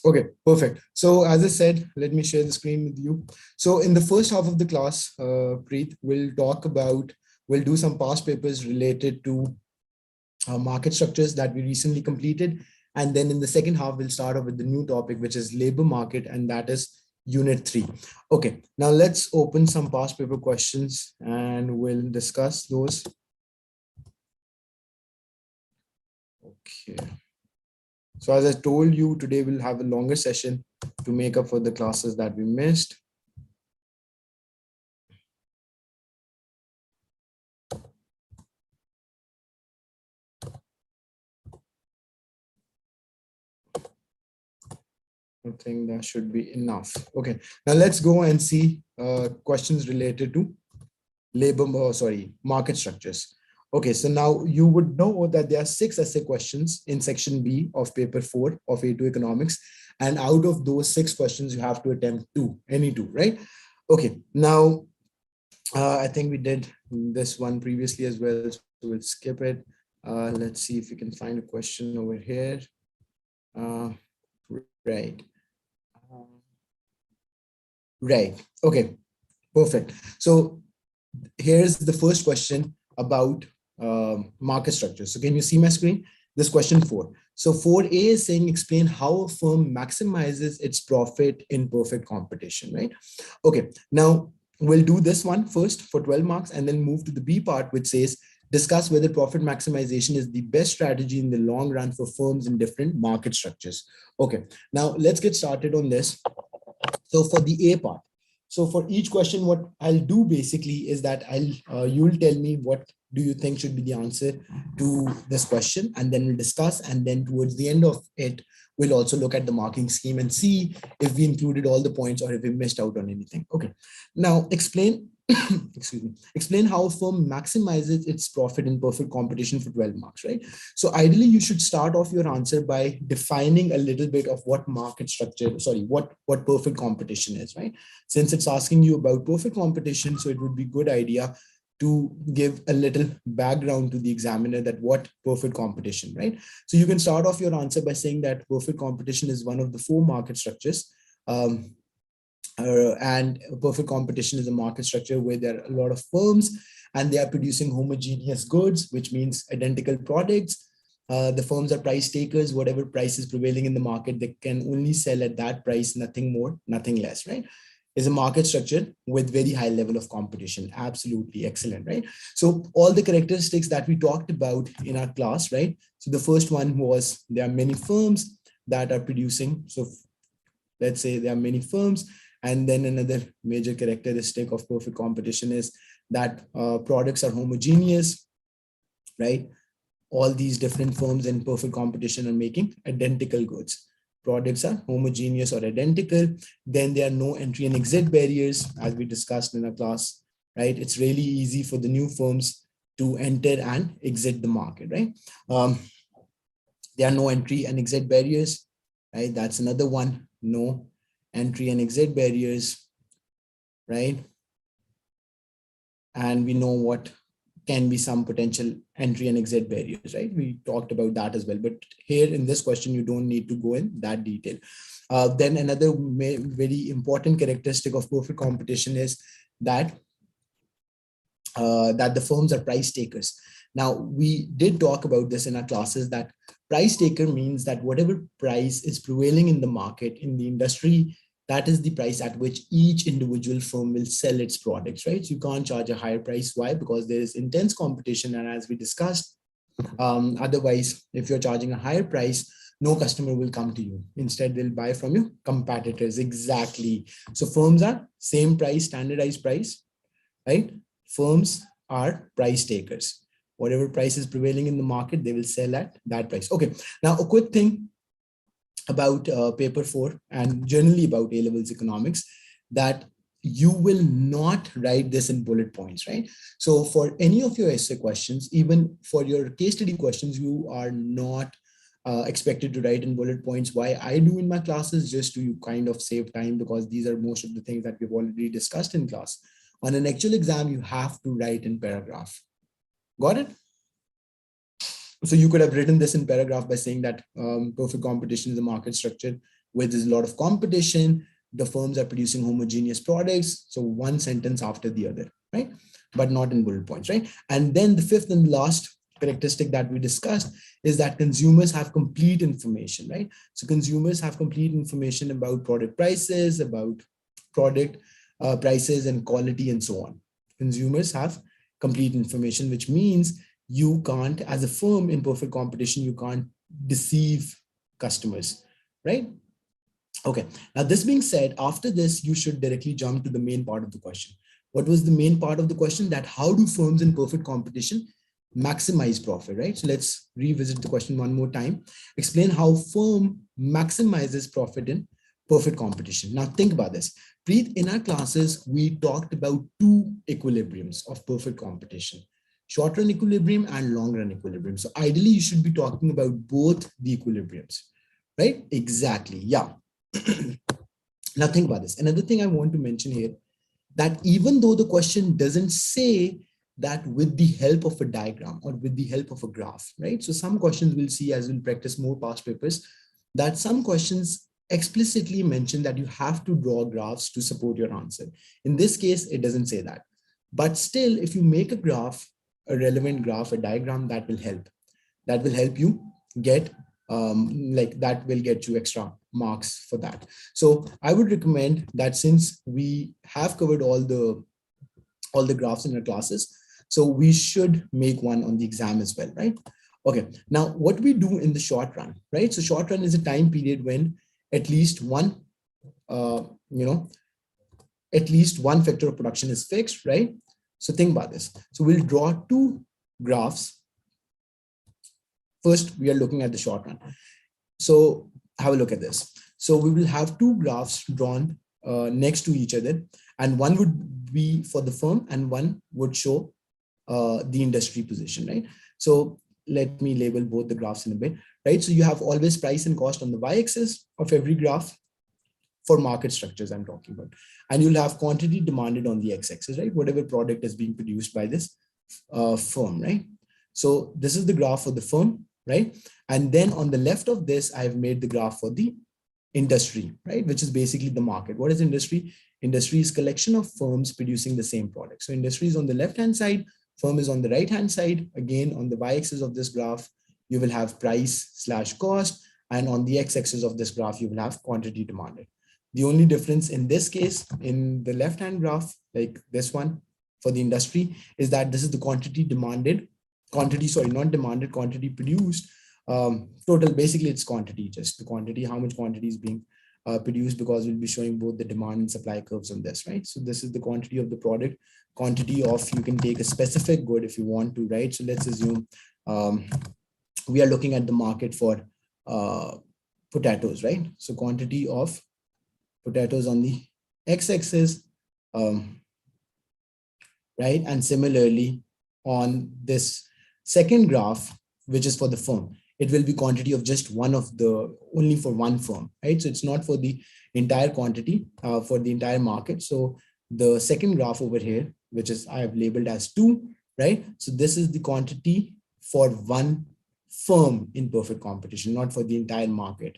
Okay, perfect. So as I said, let me share the screen with you. So in the first half of the class, Preet, we'll do some past papers related to market structures that we recently completed. And then in the second half, we'll start off with the new topic, which is labor market, and that is unit 3. Okay, now let's open some past paper questions and we'll discuss those. Okay. So as I told you, today we'll have a longer session to make up for the classes that we missed. I think that should be enough. Okay, now let's go and see questions related to market structures. Okay, so now you would know that there are 6 essay questions in section B of paper 4 of A2 economics. And out of those 6 questions, you have to attempt any two, right? Okay, now I think we did this one previously as well, so we'll skip it. Let's see if we can find a question over here. Right. Right. Okay. Perfect. So here's the first question about market structure. So can you see my screen? This question 4. So 4A is saying explain how a firm maximizes its profit in perfect competition, right? Okay. Now we'll do this one first for 12 marks and then move to the B part, which says discuss whether profit maximization is the best strategy in the long run for firms in different market structures. Okay. Now let's get started on this. So for the A part, so for each question, what I'll do basically is that you'll tell me what do you think should be the answer to this question, and then we'll discuss, and then towards the end of it, we'll also look at the marking scheme and see if we included all the points or if we missed out on anything. Okay, now explain excuse me, explain how a firm maximizes its profit in perfect competition for 12 marks, right? So ideally, you should start off your answer by defining a little bit of what market structure, what perfect competition is, right? Since it's asking you about perfect competition, so it would be a good idea to give a little background to the examiner that what perfect competition, right? So you can start off your answer by saying that perfect competition is one of the 4 market structures. And perfect competition is a market structure where there are a lot of firms and they are producing homogeneous goods, which means identical products. The firms are price takers. Whatever price is prevailing in the market, they can only sell at that price, nothing more, nothing less, right? Is a market structure with very high level of competition. Absolutely excellent, right? So all the characteristics that we talked about in our class, right? So the first one was there are many firms that are producing. So let's say there are many firms. And then another major characteristic of perfect competition is that products are homogeneous, right? All these different firms in perfect competition are making identical goods. Products are homogeneous or identical. Then there are no entry and exit barriers, as we discussed in our class, right? It's really easy for the new firms to enter and exit the market, right? There are no entry and exit barriers, right? That's another one. No entry and exit barriers, right? And we know what can be some potential entry and exit barriers, right? We talked about that as well, but here in this question, you don't need to go in that detail. Then another very important characteristic of perfect competition is that the firms are price takers. Now, we did talk about this in our classes that price taker means that whatever price is prevailing in the market, in the industry, that is the price at which each individual firm will sell its products, right? So you can't charge a higher price. Why? Because there is intense competition. And as we discussed, otherwise, if you're charging a higher price, no customer will come to you. Instead, they'll buy from your competitors. Exactly. So firms are same price, standardized price, right? Firms are price takers. Whatever price is prevailing in the market, they will sell at that price. Okay. Now, a quick thing about paper 4 and generally about A-levels economics, that you will not write this in bullet points, right? So for any of your essay questions, even for your case study questions, you are not expected to write in bullet points. Why I do in my classes, just to kind of save time, because these are most of the things that we've already discussed in class. On an actual exam, you have to write in paragraph. Got it? So you could have written this in paragraph by saying that perfect competition is a market structure where there's a lot of competition, the firms are producing homogeneous products. So one sentence after the other, right? But not in bullet points, right? And then the fifth and last characteristic that we discussed is that consumers have complete information, right? So consumers have complete information about product prices, about product prices and quality and so on. Consumers have complete information, which means you can't, as a firm in perfect competition, you can't deceive customers, right? Okay, now this being said, after this, you should directly jump to the main part of the question. What was the main part of the question? That how do firms in perfect competition maximize profit, right? So let's revisit the question one more time. Explain how firm maximizes profit in perfect competition. Now think about this. Preet, in our classes, we talked about two equilibriums of perfect competition: short run equilibrium and long run equilibrium. So ideally, you should be talking about both the equilibriums, right? Exactly, yeah. Now think about this. Another thing I want to mention here, that even though the question doesn't say that with the help of a diagram or with the help of a graph, right? So some questions we'll see as we'll practice more past papers, that some questions explicitly mention that you have to draw graphs to support your answer. In this case, it doesn't say that. But still, if you make a graph, a relevant graph, a diagram, that will help. That will help you get that will get you extra marks for that. So I would recommend that, since we have covered all the graphs in our classes, so we should make one on the exam as well, right? Okay, now what we do in the short run, right? So short run is a time period when at least one, at least one factor of production is fixed, right? So think about this. So we'll draw two graphs. First, we are looking at the short run. So have a look at this. So we will have two graphs drawn next to each other, and one would be for the firm and one would show the industry position, right? So let me label both the graphs in a bit, right? So you have always price and cost on the y-axis of every graph for market structures I'm talking about. And you'll have quantity demanded on the x-axis, right? Whatever product is being produced by this firm, right? So this is the graph for the firm, right? And then on the left of this, I've made the graph for the industry, right? Which is basically the market. What is industry? Industry is collection of firms producing the same product. So industry is on the left-hand side, firm is on the right-hand side. Again, on the y-axis of this graph, you will have price/cost. And on the x-axis of this graph, you will have quantity demanded. The only difference in this case, in the left-hand graph, like this one for the industry, is that this is the quantity demanded, not demanded, quantity produced. Total, basically it's quantity, just the quantity, how much quantity is being produced, because we'll be showing both the demand and supply curves on this, right? So this is the quantity of the product, quantity of, you can take a specific good if you want to, right? So let's assume we are looking at the market for potatoes, right? So quantity of potatoes on the x-axis, right? And similarly on this second graph, which is for the firm, it will be quantity of just one of the, only for one firm, right? So it's not for the entire quantity, for the entire market. So the second graph over here, which is I have labeled as 2, right? So this is the quantity for one firm in perfect competition, not for the entire market.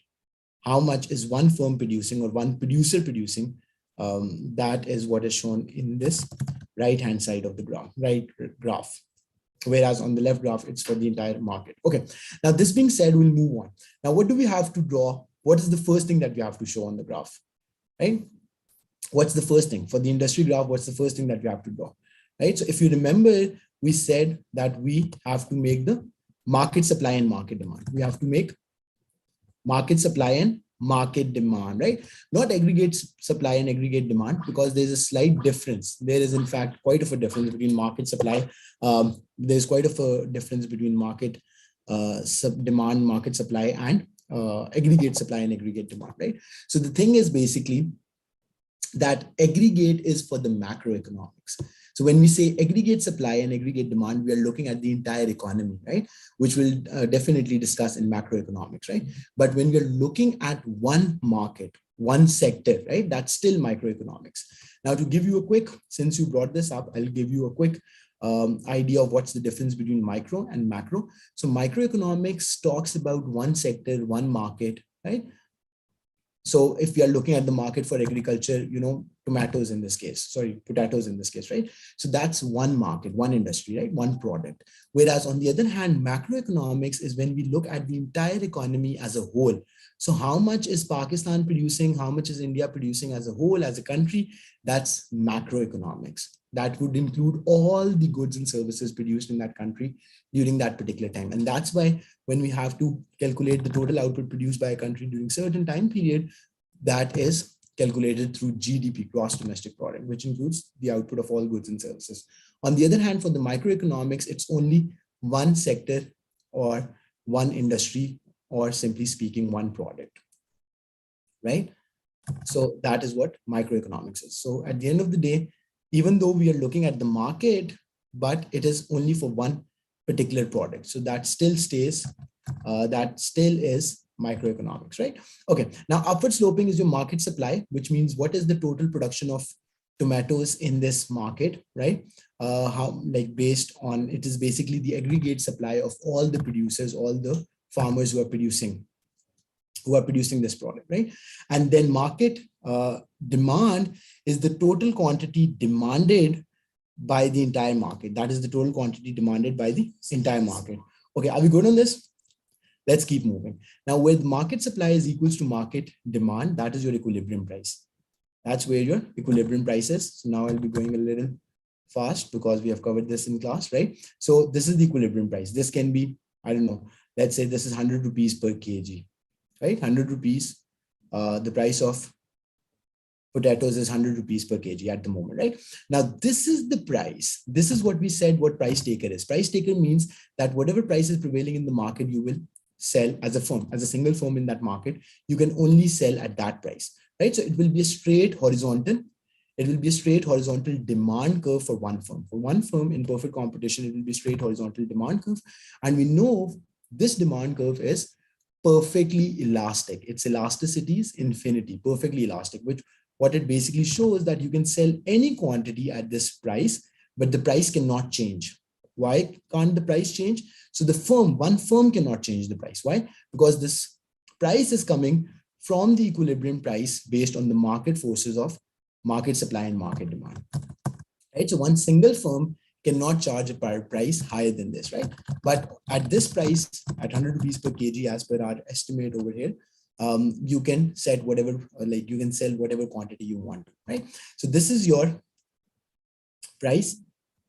How much is one firm producing or one producer producing? That is what is shown in this right-hand side of the graph. Whereas on the left graph, it's for the entire market. Okay, now this being said, we'll move on. Now, what do we have to draw? What is the first thing that we have to show on the graph, right? What's the first thing? For the industry graph, what's the first thing that we have to draw, right? So if you remember, we said that we have to make the market supply and market demand. We have to make market supply and market demand, right? Not aggregate supply and aggregate demand, because there's a slight difference. There is in fact quite of a difference between market supply. There's quite of a difference between market demand, market supply, and aggregate supply and aggregate demand, right? So the thing is basically that aggregate is for the macroeconomics. So when we say aggregate supply and aggregate demand, we are looking at the entire economy, right? Which we'll definitely discuss in macroeconomics, right? But when we're looking at one market, one sector, right? That's still microeconomics. Now, to give you a quick, since you brought this up, I'll give you a quick idea of what's the difference between micro and macro. So microeconomics talks about one sector, one market, right? So if we are looking at the market for agriculture, tomatoes in this case, sorry, potatoes in this case, right? So that's one market, one industry, right? One product. Whereas on the other hand, macroeconomics is when we look at the entire economy as a whole. So how much is Pakistan producing? How much is India producing as a whole, as a country? That's macroeconomics. That would include all the goods and services produced in that country during that particular time. And that's why when we have to calculate the total output produced by a country during certain time period, that is calculated through GDP, gross domestic product, which includes the output of all goods and services. On the other hand, for the microeconomics, it's only one sector or one industry, or simply speaking, one product, right? So that is what microeconomics is. So at the end of the day, even though we are looking at the market, but it is only for one particular product. So that still stays, that still is microeconomics, right? Okay, now upward sloping is your market supply, which means what is the total production of tomatoes in this market, right? How, like, based on, it is basically the aggregate supply of all the producers, all the farmers who are producing this product, right? And then market demand is the total quantity demanded by the entire market. That is the total quantity demanded by the entire market. Okay, are we good on this? Let's keep moving. Now, with market supply is equals to market demand, that is your equilibrium price. That's where your equilibrium price is. So now I'll be going a little fast because we have covered this in class, right? So this is the equilibrium price. This can be, I don't know, let's say this is 100 rupees per kg, right? 100 rupees, the price of potatoes is 100 rupees per kg at the moment, right? Now, this is the price. This is what we said what price taker is. Price taker means that whatever price is prevailing in the market, you will sell as a firm, as a single firm in that market, you can only sell at that price, right? So it will be a straight horizontal. It will be a straight horizontal demand curve for one firm. For one firm in perfect competition, it will be straight horizontal demand curve. And we know this demand curve is perfectly elastic. Its elasticity is infinity, perfectly elastic, which what it basically shows that you can sell any quantity at this price, but the price cannot change. Why can't the price change? So the firm, one firm cannot change the price. Why? Because this price is coming from the equilibrium price based on the market forces of market supply and market demand. Right? So one single firm cannot charge a price higher than this, right? But at this price, at 100 rupees per kg, as per our estimate over here, you can set whatever, like you can sell whatever quantity you want, right? So this is your price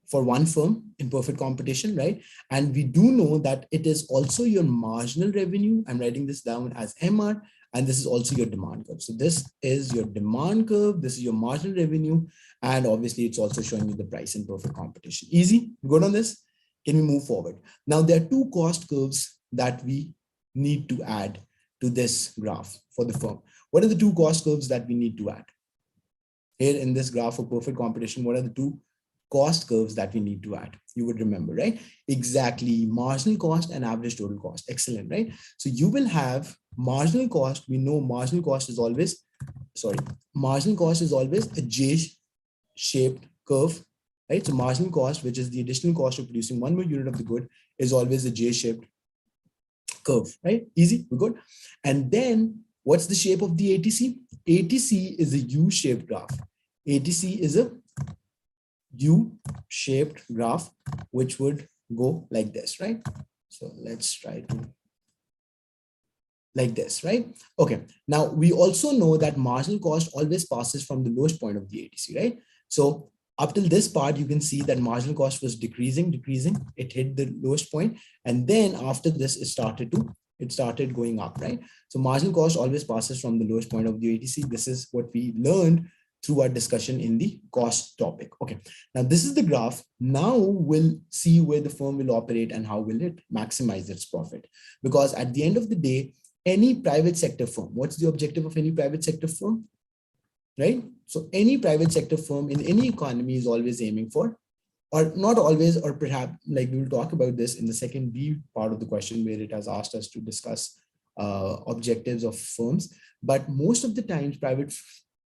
for one firm in perfect competition, right? And we do know that it is also your marginal revenue. I'm writing this down as MR, and this is also your demand curve. So this is your demand curve, this is your marginal revenue, and obviously it's also showing you the price in perfect competition. Easy, good on this? Can we move forward? Now there are two cost curves that we need to add to this graph for the firm. What are the two cost curves that we need to add? Here in this graph of perfect competition, what are the two cost curves that we need to add? You would remember, right? Exactly, marginal cost and average total cost. Excellent, right? So you will have marginal cost. We know marginal cost is always, marginal cost is always a J-shaped curve, right? So marginal cost, which is the additional cost of producing one more unit of the good, is always a J-shaped curve, right? Easy, we're good. And then what's the shape of the ATC? ATC is a U-shaped graph. ATC is a U-shaped graph, which would go like this, right? So let's try to like this, right? Okay. Now we also know that marginal cost always passes from the lowest point of the ATC, right? So up till this part, you can see that marginal cost was decreasing. It hit the lowest point, and then after this, it started going up, right? So marginal cost always passes from the lowest point of the ATC. This is what we learned through our discussion in the cost topic. Okay, now this is the graph. Now we'll see where the firm will operate and how will it maximize its profit. Because at the end of the day, any private sector firm, what's the objective of any private sector firm, right? So any private sector firm in any economy is always aiming for, or not always, or perhaps like we will talk about this in the second B part of the question where it has asked us to discuss objectives of firms. But most of the times private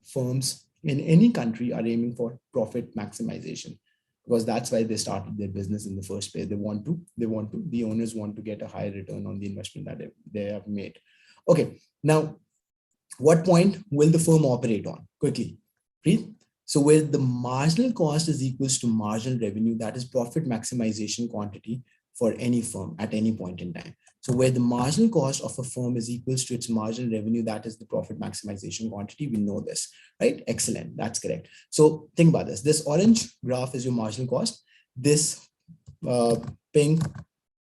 firms in any country are aiming for profit maximization, because that's why they started their business in the first place. The owners want to get a higher return on the investment that they have made. Okay, now What point will the firm operate on? Quickly, breathe. So where the marginal cost is equals to marginal revenue, that is profit maximization quantity for any firm at any point in time. So where the marginal cost of a firm is equals to its marginal revenue, that is the profit maximization quantity. We know this, right? Excellent. That's correct. So think about this. This orange graph is your marginal cost. This pink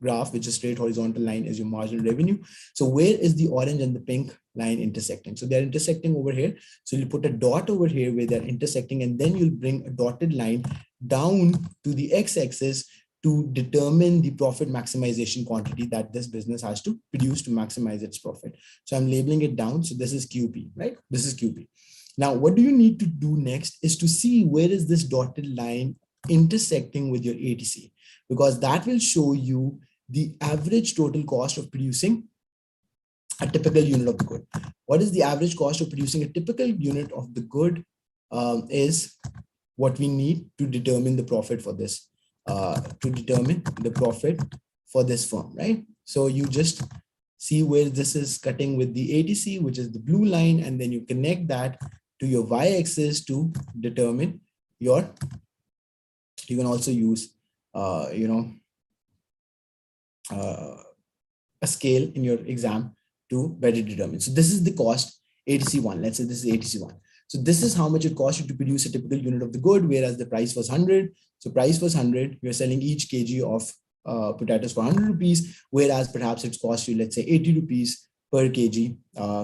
graph, which is straight horizontal line, is your marginal revenue. So where is the orange and the pink line intersecting? So they're intersecting over here. So you put a dot over here where they're intersecting, and then you'll bring a dotted line down to the x-axis to determine the profit maximization quantity that this business has to produce to maximize its profit. So I'm labeling it down. So this is QP, right? This is QP. Now, what do you need to do next is to see where is this dotted line intersecting with your ATC, because that will show you the average total cost of producing a typical unit of the good. What is the average cost of producing a typical unit of the good is what we need to determine the profit for this, firm, right? So you just see where this is cutting with the ATC, which is the blue line, and then you connect that to your y-axis to determine your, you can also use, a scale in your exam to better determine. So this is the cost, ATC1. Let's say this is ATC1. So this is how much it costs you to produce a typical unit of the good, whereas the price was 100. So price was 100. You're selling each kg of potatoes for 100 rupees, whereas perhaps it's cost you, let's say 80 rupees per kg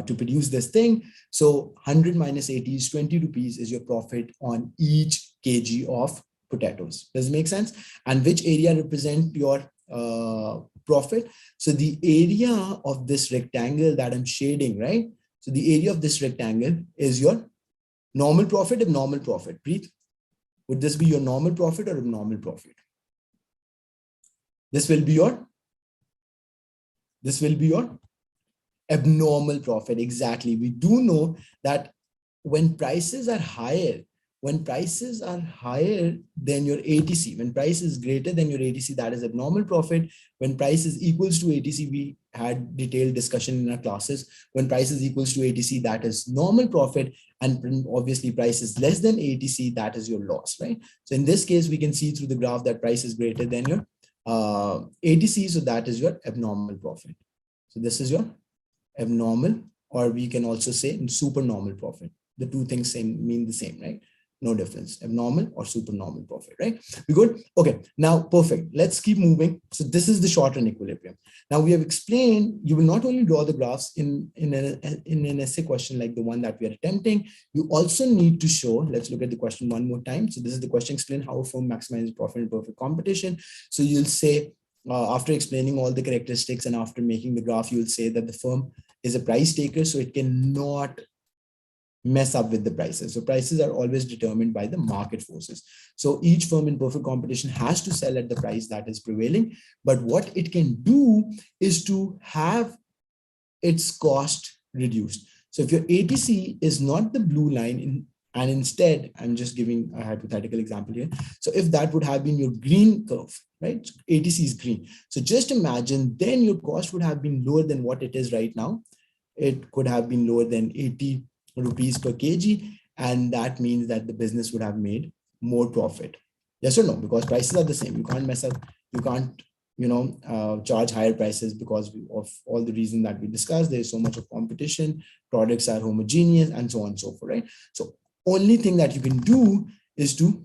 to produce this thing. So 100 minus 80 is 20 rupees is your profit on each kg of potatoes. Does it make sense? And which area represent your profit? So the area of this rectangle that I'm shading, right? So the area of this rectangle is your normal profit, abnormal profit. Preet, would this be your normal profit or abnormal profit? This will be your abnormal profit. Exactly. We do know that when prices are higher than your ATC, when price is greater than your ATC, that is abnormal profit. When price is equals to ATC, we had detailed discussion in our classes. When price is equals to ATC, that is normal profit. And obviously price is less than ATC, that is your loss, right? So in this case, we can see through the graph that price is greater than your ATC. So that is your abnormal profit. So this is your abnormal, or we can also say supernormal profit. The two things mean the same, right? No difference, abnormal or supernormal profit, right? We good? Okay, now perfect. Let's keep moving. So this is the short run equilibrium. Now we have explained, you will not only draw the graphs in an essay question like the one that we are attempting, you also need to show, let's look at the question one more time. So this is the question, explain how a firm maximizes profit in perfect competition. So you'll say, after explaining all the characteristics and after making the graph, you'll say that the firm is a price taker, so it cannot mess up with the prices. So prices are always determined by the market forces. So each firm in perfect competition has to sell at the price that is prevailing. But what it can do is to have its cost reduced. So if your ATC is not the blue line, and instead, I'm just giving a hypothetical example here. So if that would have been your green curve, right? ATC is green. So just imagine then your cost would have been lower than what it is right now. It could have been lower than 80 rupees per kg, and that means that the business would have made more profit. Yes or no? Because prices are the same. You can't mess up. You can't, charge higher prices because of all the reasons that we discussed. There is so much of competition. Products are homogeneous, and so on and so forth. Right. So only thing that you can do is to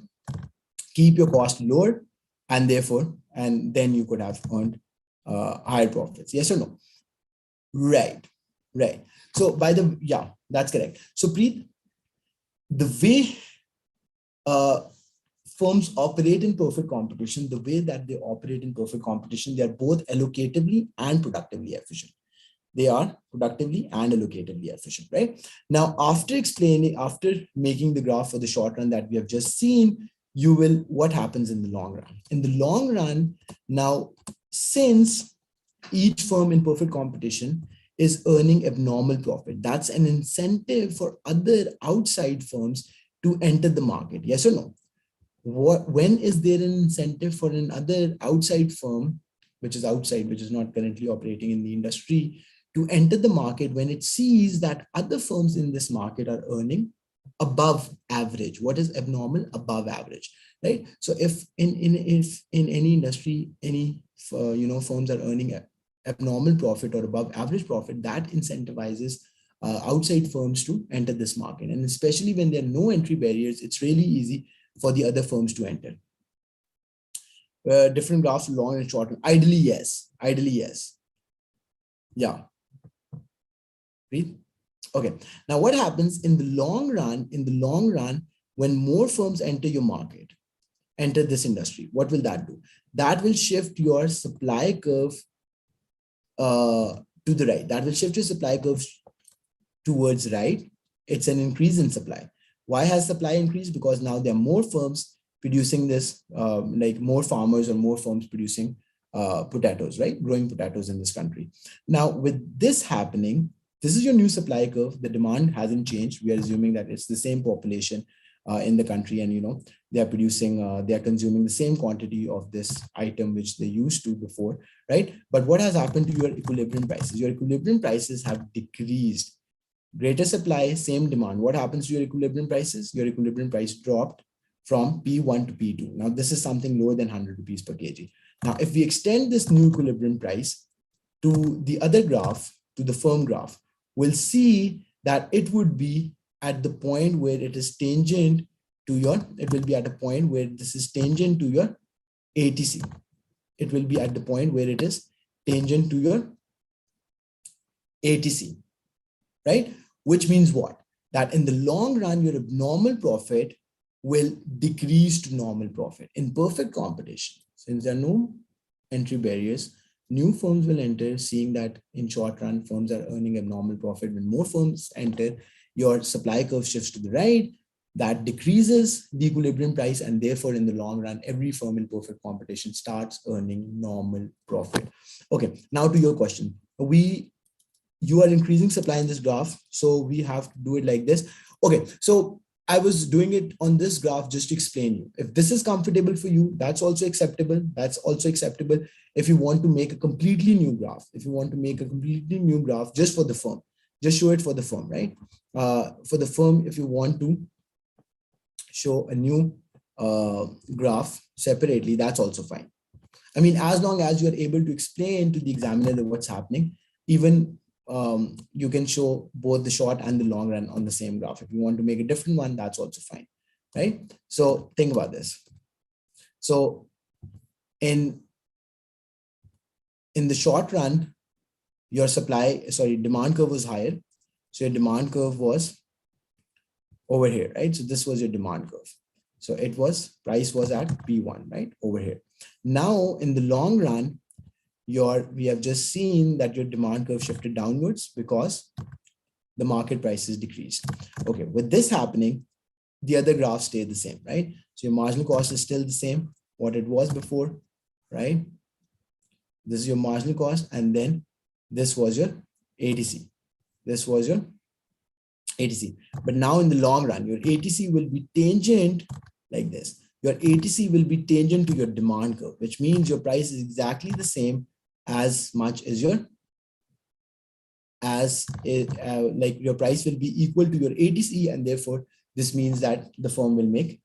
keep your cost lower, and then you could have earned higher profits. Yes or no? Right. So that's correct. So Preet, the way firms operate in perfect competition, the way that they operate in perfect competition, they are both allocatively and productively efficient. They are productively and allocatively efficient, right? Now, after making the graph for the short run that we have just seen, what happens in the long run? In the long run, now, since each firm in perfect competition is earning abnormal profit, that's an incentive for other outside firms to enter the market. Yes or no? When is there an incentive for another outside firm, which is not currently operating in the industry, to enter the market when it sees that other firms in this market are earning above average. What is abnormal? Above average, right? So if in any industry, any firms are earning a abnormal profit or above average profit, that incentivizes outside firms to enter this market. And especially when there are no entry barriers, it's really easy for the other firms to enter. Different graphs, long and short. Ideally, yes. Ideally, yes. Yeah. Read. Okay. Now, what happens in the long run? In the long run, when more firms enter your market, enter this industry, what will that do? That will shift your supply curve to the right. That will shift your supply curve towards right. It's an increase in supply. Why has supply increased? Because now there are more firms producing this, like more farmers or more firms producing potatoes, right? Growing potatoes in this country. Now, with this happening, this is your new supply curve. The demand hasn't changed. We are assuming that it's the same population in the country, and they are producing, they are consuming the same quantity of this item which they used to before, right? But what has happened to your equilibrium prices? Your equilibrium prices have decreased. Greater supply, same demand. What happens to your equilibrium prices? Your equilibrium price dropped from P1 to P2. Now, this is something lower than 100 rupees per kg. Now, if we extend this new equilibrium price to the other graph, to the firm graph, we'll see that it would be at the point where it is tangent to your, it will be at a point where this is tangent to your ATC. It will be at the point where it is tangent to your ATC, right? Which means what? That in the long run, your abnormal profit will decrease to normal profit. In perfect competition, since there are no entry barriers, new firms will enter, seeing that in short run, firms are earning abnormal profit. When more firms enter, your supply curve shifts to the right. That decreases the equilibrium price, and therefore in the long run, every firm in perfect competition starts earning normal profit. Okay, now to your question. You are increasing supply in this graph, so we have to do it like this. Okay, so I was doing it on this graph just to explain you. If this is comfortable for you, that's also acceptable. That's also acceptable. If you want to make a completely new graph, just for the firm, just show it for the firm, right? For the firm, if you want to show a new graph separately, that's also fine. I mean, as long as you're able to explain to the examiner what's happening, even you can show both the short and the long run on the same graph. If you want to make a different one, that's also fine, right? So think about this. So in the short run, your demand curve was higher. So your demand curve was over here, right? So this was your demand curve. So price was at P1, right? Over here. Now in the long run, we have just seen that your demand curve shifted downwards because the market prices decreased. Okay, with this happening, the other graphs stay the same, right? So your marginal cost is still the same, what it was before, right? This is your marginal cost, and then this was your ATC. This was your ATC. But now in the long run, your ATC will be tangent like this. Your ATC will be tangent to your demand curve, which means your price is exactly the same as much as your price will be equal to your ATC, and therefore this means that the firm will make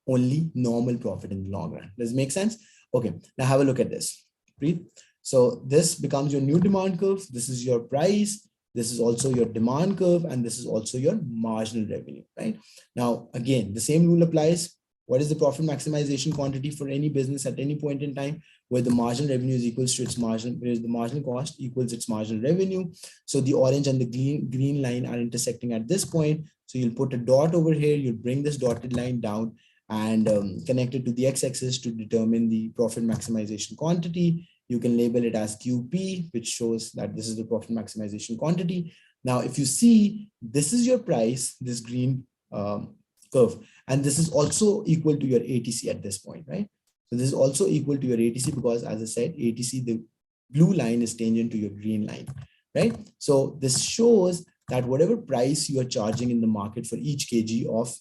only normal profit in the long run. Does it make sense? Okay, now have a look at this. Breathe. So this becomes your new demand curve. This is your price. This is also your demand curve, and this is also your marginal revenue, right? Now, again, the same rule applies. What is the profit maximization quantity for any business at any point in time, where the marginal revenue is equals to its marginal, whereas the marginal cost equals its marginal revenue. So the orange and the green line are intersecting at this point. So you'll put a dot over here, you'll bring this dotted line down and connect it to the x-axis to determine the profit maximization quantity. You can label it as QP, which shows that this is the profit maximization quantity. Now, if you see, this is your price, this green curve, and this is also equal to your ATC at this point, right? So this is also equal to your ATC because, as I said, ATC, the blue line is tangent to your green line, right? So this shows that whatever price you are charging in the market for each kg of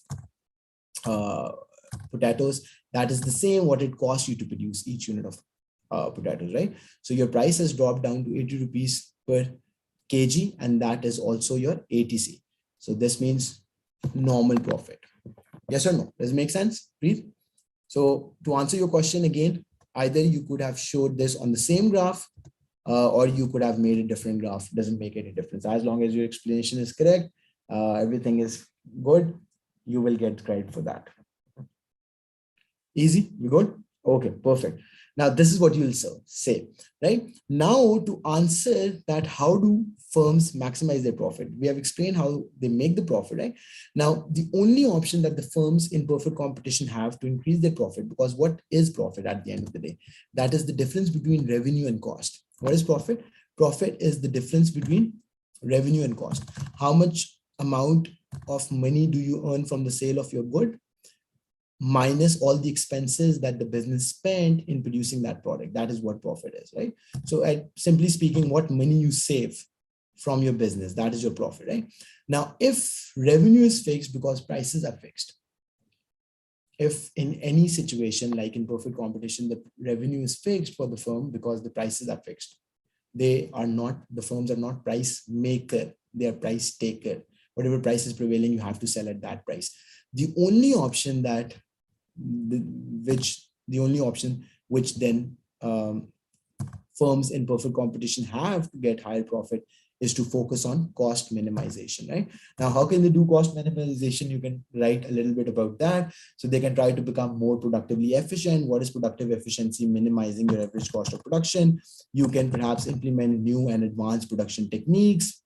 potatoes, that is the same what it costs you to produce each unit of potatoes, right? So your price has dropped down to 80 rupees per kg, and that is also your ATC. So this means normal profit. Yes or no? Does it make sense? Breathe. So to answer your question again, either you could have showed this on the same graph, or you could have made a different graph. Doesn't make any difference. As long as your explanation is correct, everything is good, you will get credit for that. Easy, you good? Okay, perfect. Now this is what you'll say, right? Now to answer that, how do firms maximize their profit? We have explained how they make the profit, right? Now, the only option that the firms in perfect competition have to increase their profit, because what is profit at the end of the day? That is the difference between revenue and cost. What is profit? Profit is the difference between revenue and cost. How much amount of money do you earn from the sale of your good, minus all the expenses that the business spent in producing that product. That is what profit is, right? So simply speaking, what money you save from your business, that is your profit, right? Now, if revenue is fixed because prices are fixed, if in any situation, like in perfect competition, the revenue is fixed for the firm because the prices are fixed, the firms are not price maker, they are price taker. Whatever price is prevailing, you have to sell at that price. The only option which then firms in perfect competition have to get higher profit is to focus on cost minimization, right? Now, how can they do cost minimization? You can write a little bit about that. So they can try to become more productively efficient. What is productive efficiency? Minimizing your average cost of production. You can perhaps implement new and advanced production techniques,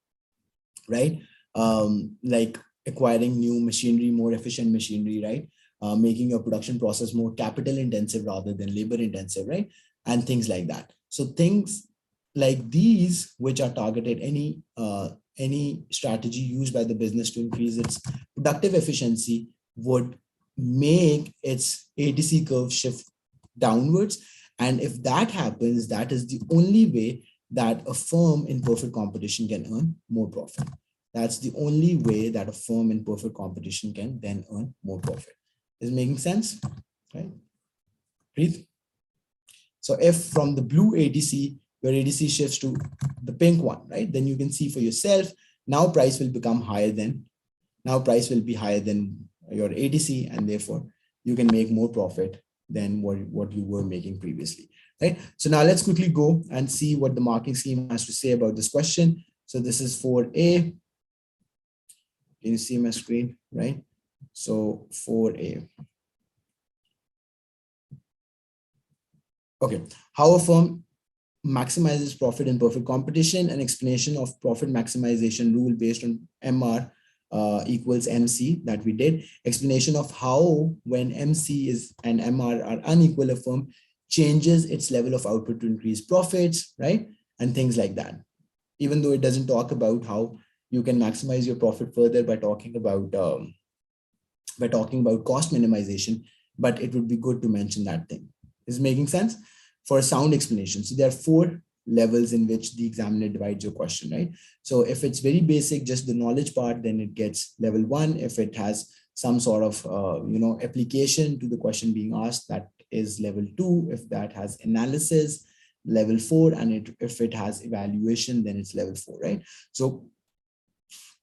right? Like acquiring new machinery, more efficient machinery, right? Making your production process more capital intensive rather than labor intensive, right? And things like that. So things like these, which are targeted, any strategy used by the business to increase its productive efficiency would make its ATC curve shift downwards. And if that happens, that is the only way that a firm in perfect competition can earn more profit. That's the only way that a firm in perfect competition can then earn more profit. Is making sense? Right? Breathe. So if from the blue ATC, your ATC shifts to the pink one, right? Then you can see for yourself, now price will become higher than, now price will be higher than your ATC, and therefore you can make more profit than what you were making previously, right? So now let's quickly go and see what the marking scheme has to say about this question. So this is 4A. Can you see my screen, right? So 4A. Okay, how a firm maximizes profit in perfect competition, an explanation of profit maximization rule based on MR equals MC that we did. Explanation of how when MC is and MR are unequal, a firm changes its level of output to increase profits, right? And things like that. Even though it doesn't talk about how you can maximize your profit further by talking about cost minimization, but it would be good to mention that thing. Is making sense? For a sound explanation. So there are 4 levels in which the examiner divides your question, right? So if it's very basic, just the knowledge part, then it gets level 1. If it has some sort of application to the question being asked, that is level 2. If that has analysis, level 4, and if it has evaluation, then it's level 4, right? So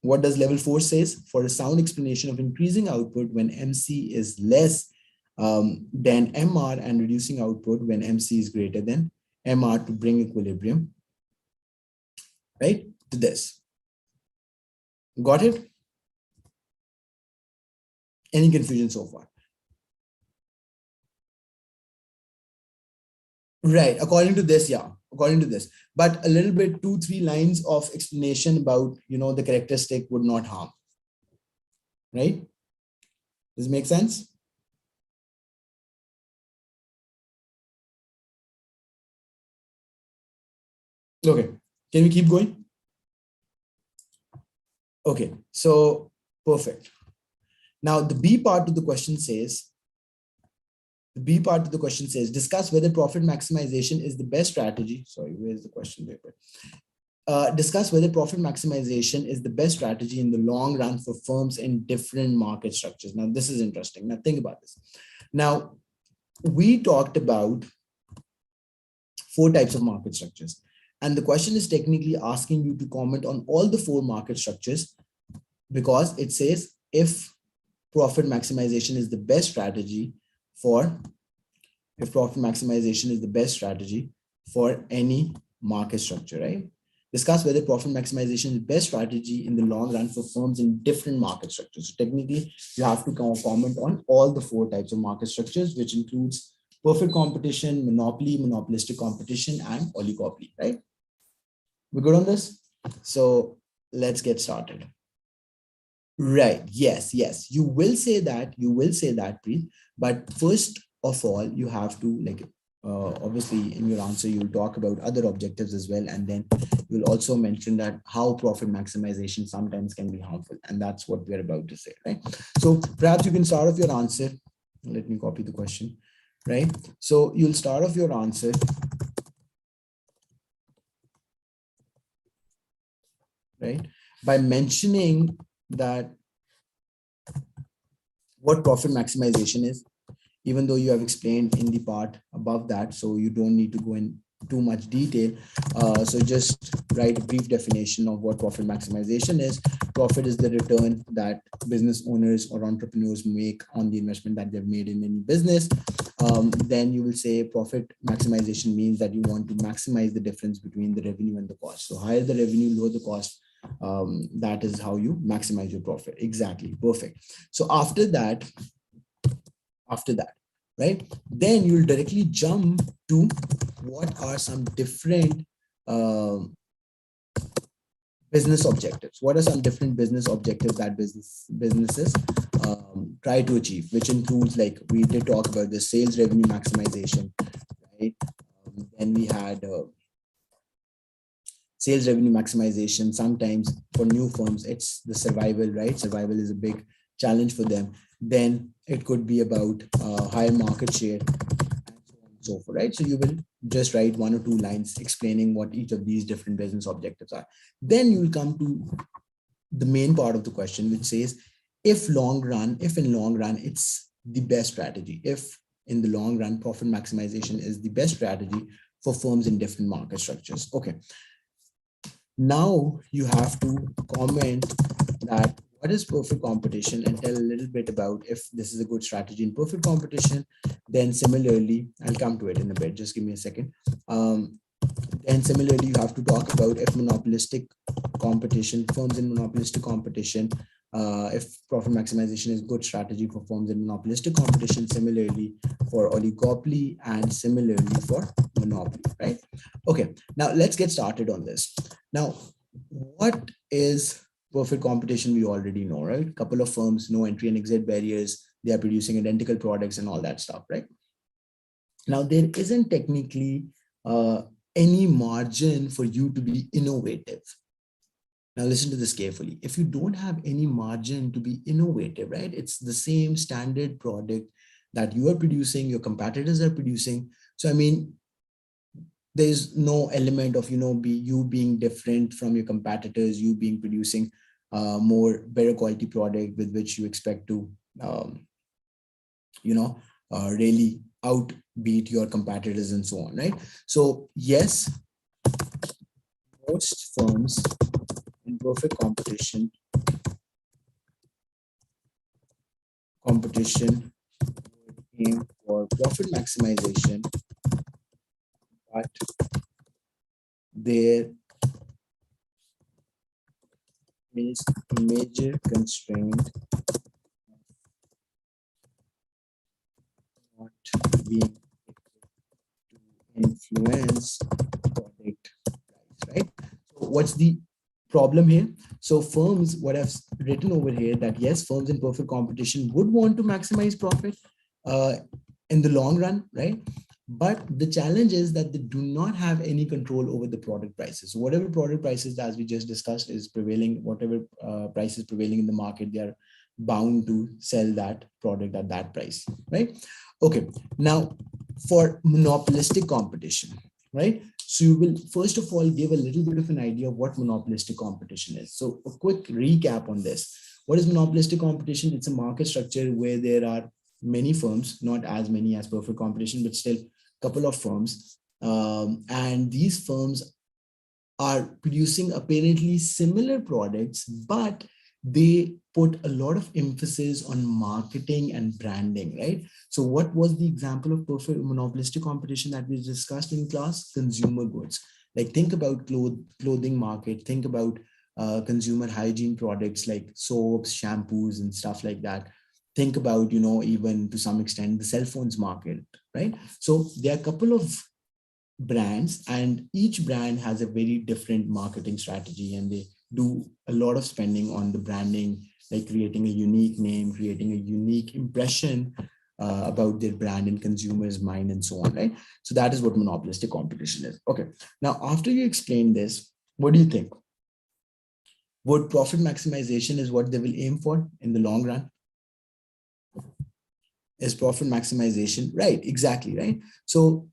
what does level 4 says? For a sound explanation of increasing output when MC is less than MR and reducing output when MC is greater than MR to bring equilibrium, right, to this. Got it? Any confusion so far? Right, according to this, yeah, according to this. But a little bit, 2-3 lines of explanation about, the characteristic would not harm, right? Does it make sense? Okay, can we keep going? Okay, so perfect. Now the B part of the question says, discuss whether profit maximization is the best strategy. Sorry, where's the question paper? Discuss whether profit maximization is the best strategy in the long run for firms in different market structures. Now, this is interesting. Now, think about this. Now, we talked about 4 types of market structures. And the question is technically asking you to comment on all the 4 market structures, because it says if profit maximization is the best strategy for any market structure, right? Discuss whether profit maximization is the best strategy in the long run for firms in different market structures. So technically, you have to comment on all the 4 types of market structures, which includes perfect competition, monopoly, monopolistic competition, and oligopoly, right? We're good on this? So let's get started. Right. Yes. You will say that, Preet. But first of all, you have to obviously in your answer, you'll talk about other objectives as well. And then you'll also mention that how profit maximization sometimes can be harmful. And that's what we're about to say, right? So perhaps you can start off your answer. Let me copy the question, right? So you'll start off your answer right, by mentioning that what profit maximization is, even though you have explained in the part above that, so you don't need to go in too much detail. So just write a brief definition of what profit maximization is. Profit is the return that business owners or entrepreneurs make on the investment that they've made in any business. Then you will say profit maximization means that you want to maximize the difference between the revenue and the cost. So higher the revenue, lower the cost. That is how you maximize your profit. Exactly. Perfect. So after that, right, then you'll directly jump to what are some different business objectives. What are some different business objectives that businesses try to achieve, which includes, like we did talk about, the sales revenue maximization, right? Then we had sales revenue maximization. Sometimes for new firms, it's the survival, right? Survival is a big challenge for them. Then it could be about higher market share and so on and so forth, right? So you will just write 1 or 2 lines explaining what each of these different business objectives are. Then you will come to the main part of the question, which says, if in long run, it's the best strategy. If in the long run, profit maximization is the best strategy for firms in different market structures. Okay. Now you have to comment that what is perfect competition and tell a little bit about if this is a good strategy in perfect competition. Then similarly, I'll come to it in a bit, just give me a second. And similarly, you have to talk about if monopolistic competition, firms in monopolistic competition, if profit maximization is good strategy for firms in monopolistic competition, similarly for oligopoly, and similarly for monopoly, right? Okay, now let's get started on this. Now, what is perfect competition? We already know, right? Couple of firms, no entry and exit barriers, they are producing identical products and all that stuff, right? Now, there isn't technically any margin for you to be innovative. Now, listen to this carefully. If you don't have any margin to be innovative, right? It's the same standard product that you are producing, your competitors are producing. So, I mean, there's no element of, you being different from your competitors, you being producing better quality product with which you expect to, really outbeat your competitors and so on, right? So yes, most firms in perfect competition would aim for profit maximization, but there is a major constraint not being able to influence product price, right? So what's the problem here? So firms, what I've written over here, that yes, firms in perfect competition would want to maximize profit in the long run, right? But the challenge is that they do not have any control over the product prices. So whatever product prices, as we just discussed, is prevailing, whatever price is prevailing in the market, they are bound to sell that product at that price, right? Okay, now for monopolistic competition, right? So you will first of all give a little bit of an idea of what monopolistic competition is. So a quick recap on this. What is monopolistic competition? It's a market structure where there are many firms, not as many as perfect competition, but still a couple of firms. And these firms are producing apparently similar products, but they put a lot of emphasis on marketing and branding, right? So what was the example of perfect monopolistic competition that we discussed in class? Consumer goods. Like think about clothing market, think about consumer hygiene products like soaps, shampoos, and stuff like that. Think about, even to some extent, the cell phones market, right? So there are a couple of brands, and each brand has a very different marketing strategy, and they do a lot of spending on the branding, like creating a unique name, creating a unique impression about their brand in consumers' mind, and so on, right? So that is what monopolistic competition is. Okay, now after you explain this, what do you think? Would profit maximization is what they will aim for in the long run? Is profit maximization, right? Exactly, right? So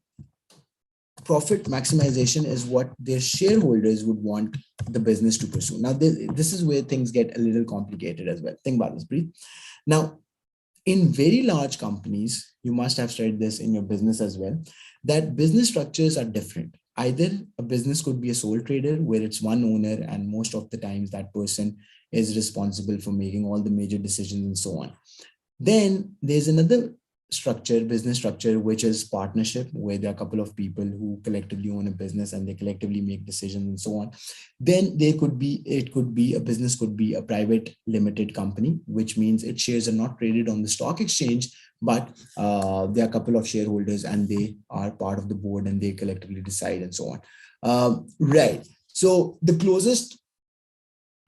profit maximization is what their shareholders would want the business to pursue. Now, this is where things get a little complicated as well. Think about this, Preet. Now, in very large companies, you must have studied this in your business as well, that business structures are different. Either a business could be a sole trader where it's one owner, and most of the times that person is responsible for making all the major decisions and so on. Then there's another structure, business structure, which is partnership, where there are a couple of people who collectively own a business and they collectively make decisions and so on. Then a business could be a private limited company, which means its shares are not traded on the stock exchange, but there are a couple of shareholders and they are part of the board and they collectively decide and so on. Right. So the closest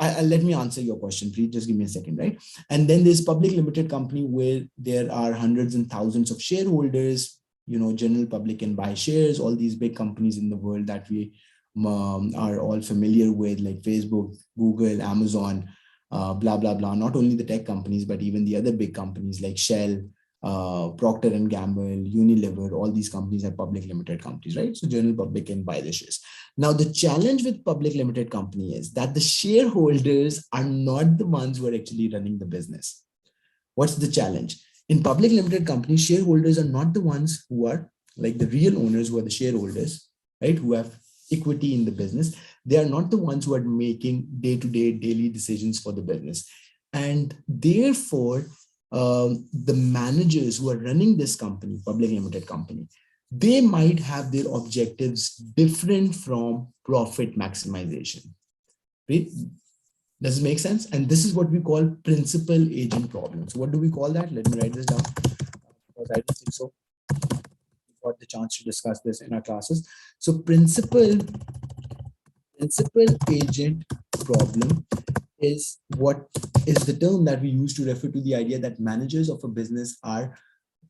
let me answer your question, please. Just give me a second, right? And then there's public limited company where there are hundreds and thousands of shareholders. General public can buy shares. All these big companies in the world that we are all familiar with, like Facebook, Google, Amazon, blah blah blah. Not only the tech companies, but even the other big companies like Shell, Procter and Gamble, Unilever. All these companies are public limited companies, right? So general public can buy the shares. Now, the challenge with public limited company is that the shareholders are not the ones who are actually running the business. What's the challenge? In public limited companies, shareholders are not the ones who are like the real owners, who are the shareholders, right? Who have equity in the business. They are not the ones who are making day-to-day, daily decisions for the business. And therefore, the managers who are running this company, public limited company, they might have their objectives different from profit maximization. Right? Does it make sense? And this is what we call principal agent problem. So what do we call that? Let me write this down because I don't think so. We got the chance to discuss this in our classes. So principal agent problem is what is the term that we use to refer to the idea that managers of a business are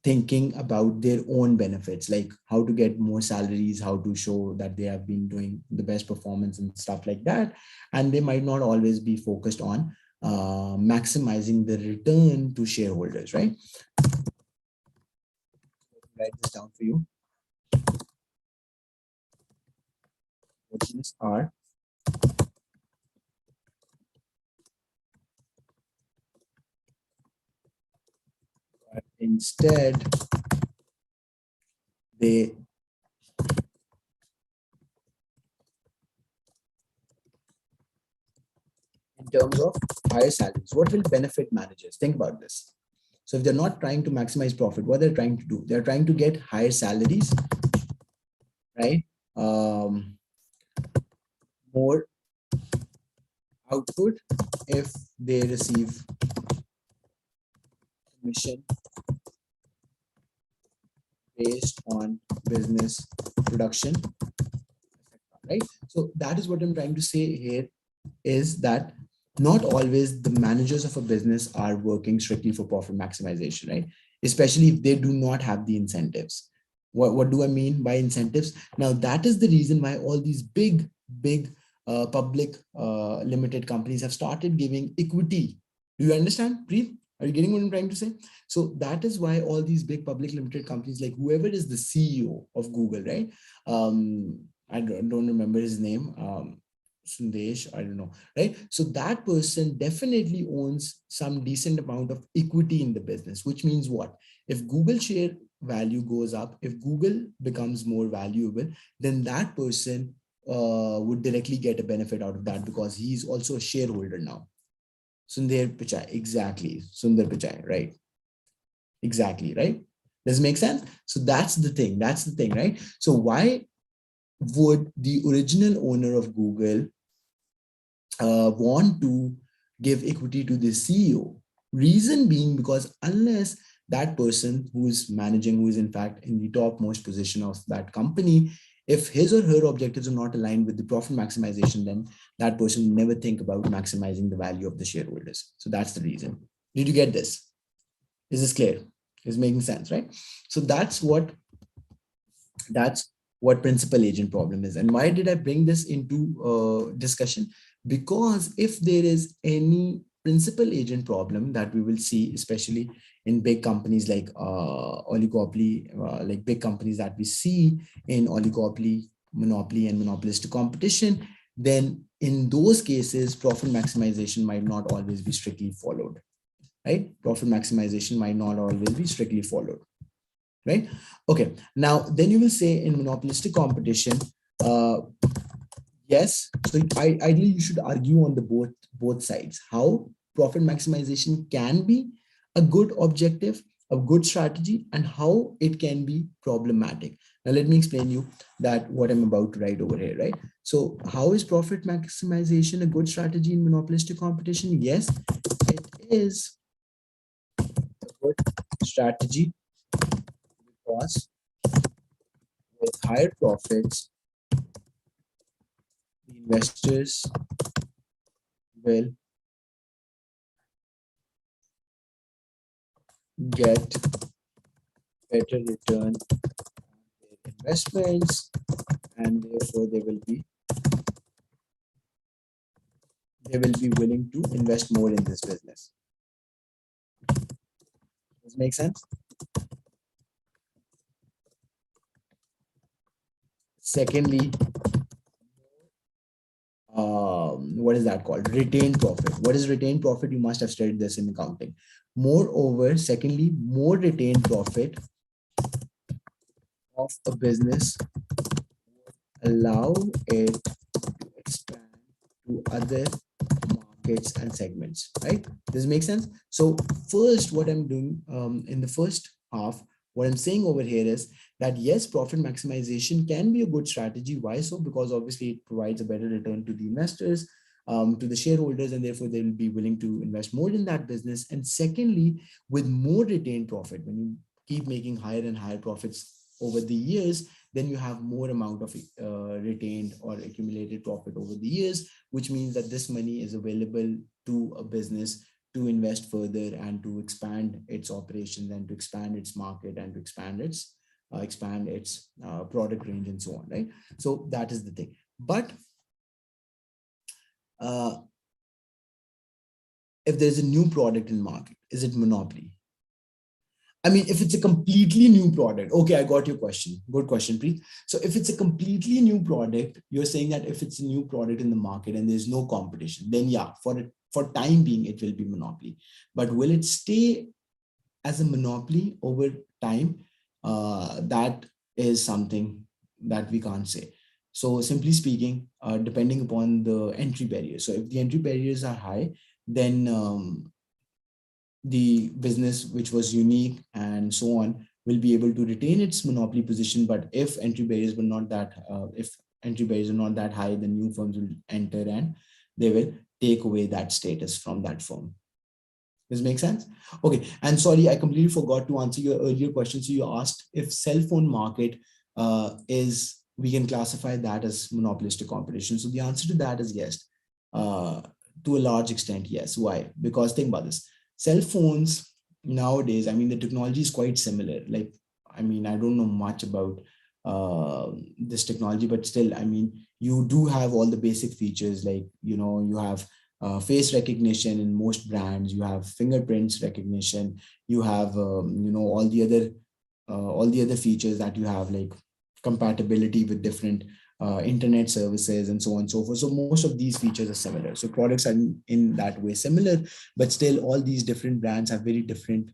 thinking about their own benefits, like how to get more salaries, how to show that they have been doing the best performance and stuff like that. And they might not always be focused on maximizing the return to shareholders, right? Write this down for you. These are instead they in terms of higher salaries. What will benefit managers? Think about this. So if they're not trying to maximize profit, what they're trying to do, they're trying to get higher salaries, right? More output if they receive commission based on business production, right? So that is what I'm trying to say here, is that not always the managers of a business are working strictly for profit maximization, right? Especially if they do not have the incentives. What do I mean by incentives? Now, that is the reason why all these big public limited companies have started giving equity. Do you understand, Preet? Are you getting what I'm trying to say? So that is why all these big public limited companies, like whoever is the CEO of Google, right? I don't remember his name. Sundesh, I don't know, right? So that person definitely owns some decent amount of equity in the business, which means what? If Google share value goes up, if Google becomes more valuable, then that person would directly get a benefit out of that because he's also a shareholder now. Sundar Pichai, exactly. Sundar Pichai, right? Exactly, right? Does it make sense? So that's the thing. That's the thing, right? So why would the original owner of Google want to give equity to the CEO? Reason being because unless that person who is managing, who is in fact in the topmost position of that company, if his or her objectives are not aligned with the profit maximization, then that person will never think about maximizing the value of the shareholders. So that's the reason. Did you get this? Is this clear? Is making sense, right? So that's what principal agent problem is. And why did I bring this into discussion? Because if there is any principal agent problem that we will see, especially in big companies like oligopoly, like big companies that we see in oligopoly, monopoly, and monopolistic competition, then in those cases, profit maximization might not always be strictly followed, right? Profit maximization might not always be strictly followed, right? Okay, now then you will say in monopolistic competition, yes, so ideally you should argue on the both sides, how profit maximization can be a good objective, a good strategy, and how it can be problematic. Now let me explain you that what I'm about to write over here, right? So how is profit maximization a good strategy in monopolistic competition? Yes, it is a good strategy because with higher profits, the investors will get better return on their investments, and therefore they will be willing to invest more in this business. Does it make sense? Secondly, what is that called? Retained profit. What is retained profit? You must have studied this in accounting. Moreover, secondly, more retained profit of a business allow it to expand to other markets and segments, right? Does it make sense? So first, what I'm doing in the first half, what I'm saying over here is that yes, profit maximization can be a good strategy. Why so? Because obviously it provides a better return to the investors, to the shareholders, and therefore they will be willing to invest more in that business. And secondly, with more retained profit, when you keep making higher and higher profits over the years, then you have more amount of retained or accumulated profit over the years, which means that this money is available to a business to invest further and to expand its operations and to expand its market and to expand its product range and so on, right? So that is the thing. But if there's a new product in market, is it monopoly? I mean, if it's a completely new product, okay, I got your question. Good question, Preet. So if it's a completely new product, you're saying that if it's a new product in the market and there's no competition, then yeah, for time being, it will be monopoly. But will it stay as a monopoly over time? That is something that we can't say. So simply speaking, depending upon the entry barriers. So if the entry barriers are high, then the business which was unique and so on will be able to retain its monopoly position. But if entry barriers were not that, if entry barriers are not that high, then new firms will enter and they will take away that status from that firm. Does it make sense? Okay. And sorry, I completely forgot to answer your earlier question. So you asked if cell phone market we can classify that as monopolistic competition. So the answer to that is yes. To a large extent, yes. Why? Because think about this. Cell phones nowadays, I mean, the technology is quite similar. Like, I mean, I don't know much about this technology, but still, I mean, you do have all the basic features, like, you know, you have face recognition in most brands, you have fingerprints recognition, you have, you know, all the other features that you have, like compatibility with different internet services and so on and so forth. So most of these features are similar. So products are in that way similar, but still all these different brands have very different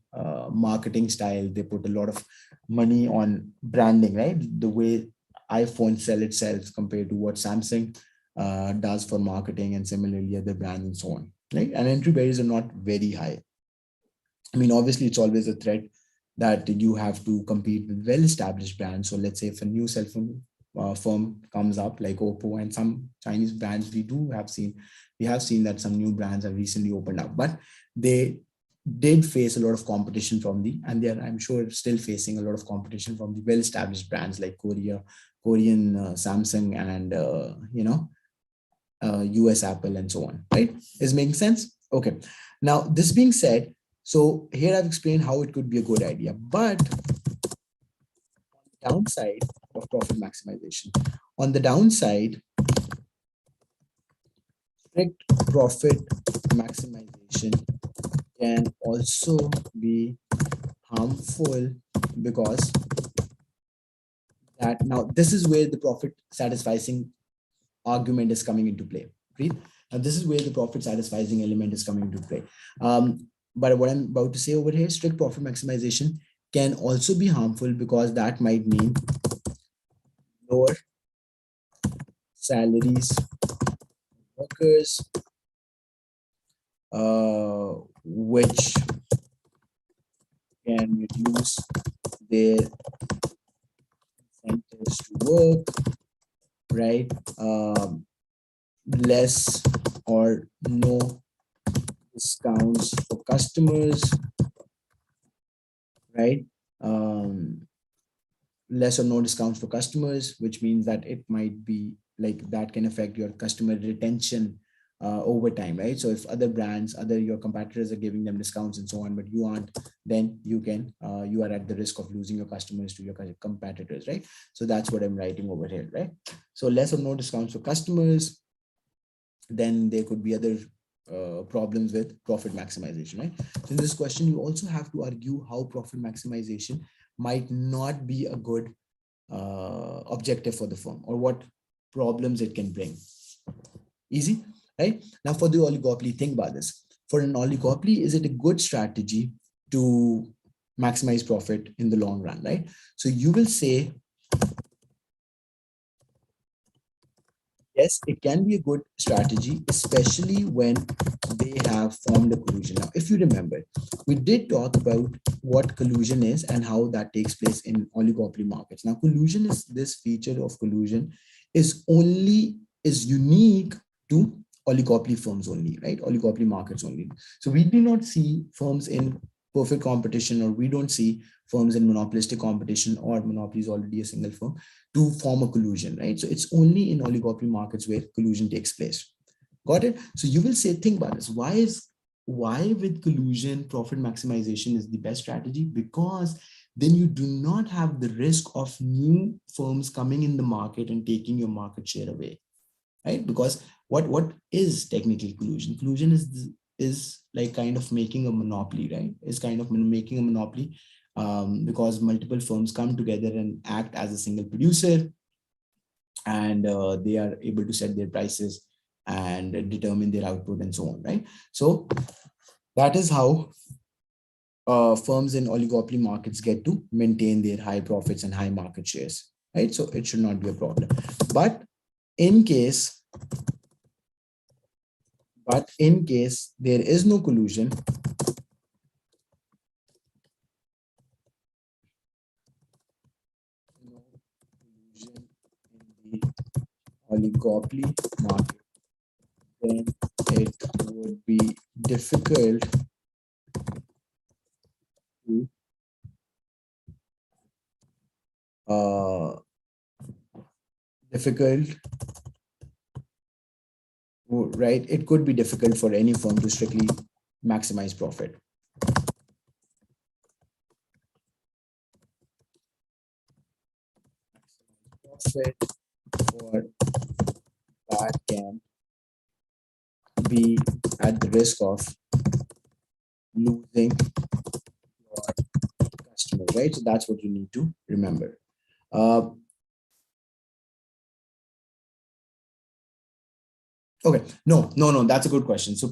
marketing style. They put a lot of money on branding, right? The way iPhone sell itself compared to what Samsung does for marketing, and similarly other brands and so on, right? And entry barriers are not very high. I mean, obviously, it's always a threat that you have to compete with well-established brands. So let's say if a new cell phone firm comes up like Oppo and some Chinese brands, we have seen that some new brands have recently opened up, but they did face a lot of competition from and they are, I'm sure, still facing a lot of competition from the well-established brands like Korean Samsung and US Apple and so on, right? Is making sense? Okay. Now, this being said, so here I've explained how it could be a good idea, but downside of profit maximization. On the downside, strict profit maximization can also be harmful because that now this is where the profit satisficing argument is coming into play. Right? Now this is where the profit satisficing element is coming into play. But what I'm about to say over here, strict profit maximization can also be harmful because that might mean lower salaries workers, which can reduce their incentives to work, right? Less or no discounts for customers, right? Less or no discounts for customers, which means that it might be like that can affect your customer retention over time, right? So if other brands, your competitors are giving them discounts and so on, but you aren't, then you are at the risk of losing your customers to your competitors, right? So that's what I'm writing over here, right? So less or no discounts for customers. Then there could be other problems with profit maximization, right? So in this question, you also have to argue how profit maximization might not be a good objective for the firm, or what problems it can bring. Easy, right? Now for the oligopoly, think about this. For an oligopoly, is it a good strategy to maximize profit in the long run, right? So you will say, yes, it can be a good strategy, especially when they have formed a collusion. Now, if you remember, we did talk about what collusion is and how that takes place in oligopoly markets. Now, collusion is this feature of collusion is unique to oligopoly firms only, right? Oligopoly markets only. So we do not see firms in perfect competition, or we don't see firms in monopolistic competition, or monopoly is already a single firm, to form a collusion, right? So it's only in oligopoly markets where collusion takes place. Got it? So you will say, think about this. Why with collusion, profit maximization is the best strategy? Because then you do not have the risk of new firms coming in the market and taking your market share away, right? Because what is technically collusion? Collusion is like kind of making a monopoly, right? It's kind of making a monopoly because multiple firms come together and act as a single producer, and they are able to set their prices and determine their output and so on, right? So that is how firms in oligopoly markets get to maintain their high profits and high market shares, right? So it should not be a problem. But in case there is no collusion, in the oligopoly market, then it would be difficult to right? It could be difficult for any firm to strictly maximize profit. Profit, or that can be at the risk of losing your customers, right? So that's what you need to remember. Okay, no, that's a good question. So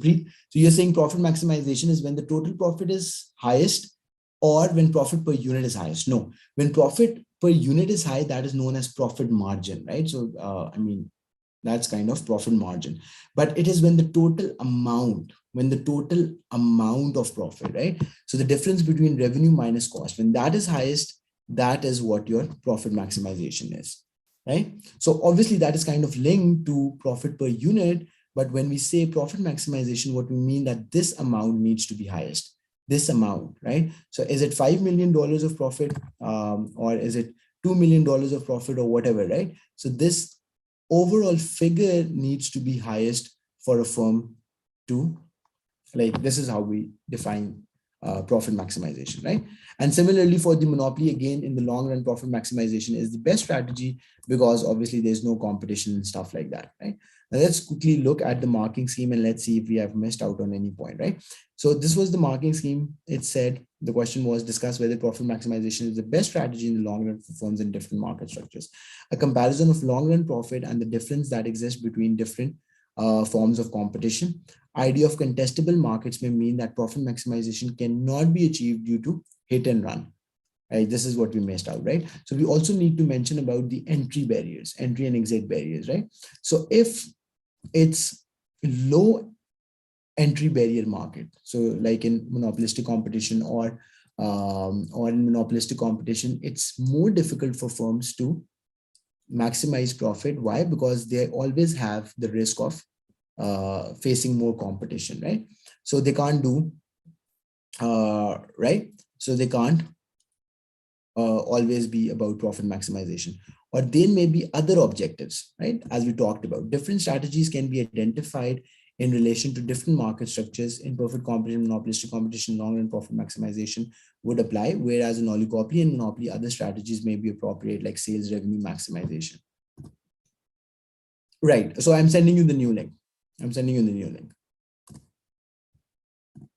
you're saying profit maximization is when the total profit is highest or when profit per unit is highest. No, when profit per unit is high, that is known as profit margin, right? So, I mean, that's kind of profit margin, but it is when the total amount of profit, right? So the difference between revenue minus cost, when that is highest, that is what your profit maximization is, right? So obviously that is kind of linked to profit per unit, but when we say profit maximization, what we mean that this amount needs to be highest, this amount, right? So is it $5 million of profit, or is it $2 million of profit, or whatever, right? So this overall figure needs to be highest for a firm to, like, this is how we define profit maximization, right? And similarly for the monopoly, again, in the long run, profit maximization is the best strategy because obviously there's no competition and stuff like that, right? Now let's quickly look at the marking scheme and let's see if we have missed out on any point, right? So this was the marking scheme. It said, the question was, discuss whether profit maximization is the best strategy in the long run for firms in different market structures. A comparison of long run profit and the difference that exists between different forms of competition. Idea of contestable markets may mean that profit maximization cannot be achieved due to hit and run. Right? This is what we missed out, right? So we also need to mention about the entry barriers, entry and exit barriers, right? So if it's low entry barrier market, so like in monopolistic competition or in monopolistic competition, it's more difficult for firms to maximize profit. Why? Because they always have the risk of facing more competition, right? So they can't do, right? So they can't always be about profit maximization, or there may be other objectives, right? As we talked about, different strategies can be identified in relation to different market structures. In perfect competition, monopolistic competition, long run profit maximization would apply, whereas in oligopoly and monopoly, other strategies may be appropriate, like sales revenue maximization. Right. So I'm sending you the new link. I'm sending you the new link.